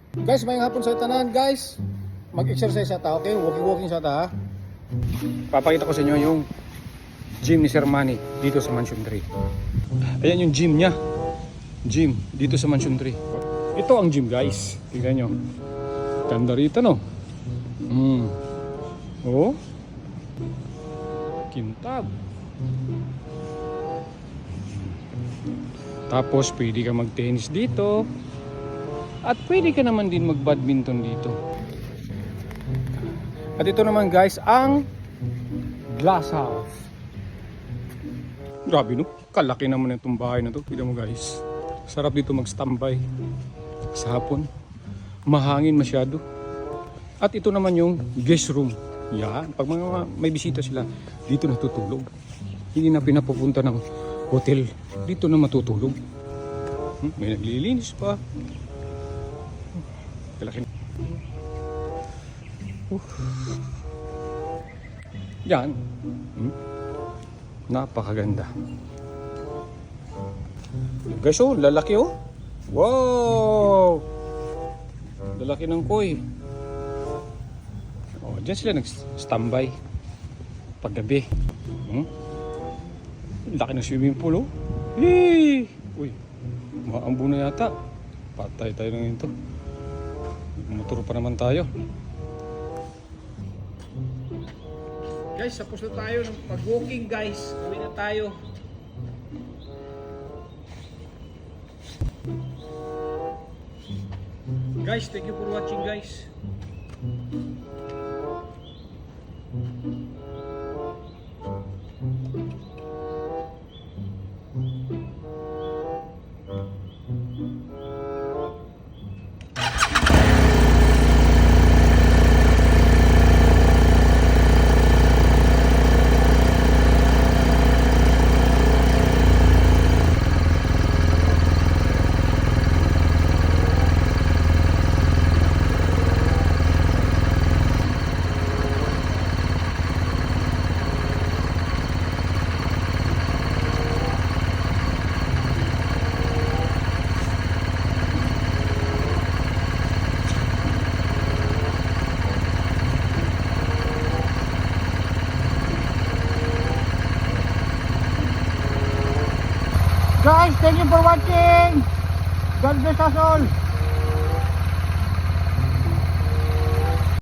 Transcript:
Guys, may hapon sa tanan, guys. Mag-exercise sa ta, okay? Walking sa ta. Papakita ko sa inyo yung gym ni Sir Manny dito sa Mansion 3. Ayan yung gym niya. Gym dito sa Mansion 3. Ito ang gym, guys. Tingnan nyo. Ganda rito, no? Oh. Kintab. Tapos pwede ka mag-tennis dito. At pwede ka naman din mag-badminton dito. At ito naman, guys, ang glass house. Grabe, no? Kalaki naman itong bahay na to. Tignan mo, guys. Sarap dito mag-standby sa hapon. Mahangin masyado. At ito naman yung guest room. Yan. Pag may bisita sila, dito natutulog. Hindi na pinapupunta ng hotel. Dito na matutulog. May naglilinis pa. Kalaki. Yan. Napakaganda. Guys, oh, lalaki, oh. Wow! Lalaki ng koi. Oh, dyan sila nag-standby paggabi. Laki ng swimming pool, oh. Hey! Uy, maambo na yata. Patay tayo ng ito. Motor pa naman tayo. Guys, tapos na tayo ng pag-walking, guys. Uwi na tayo. Guys, thank you for watching, guys. Guys, thank you for watching. God bless us all.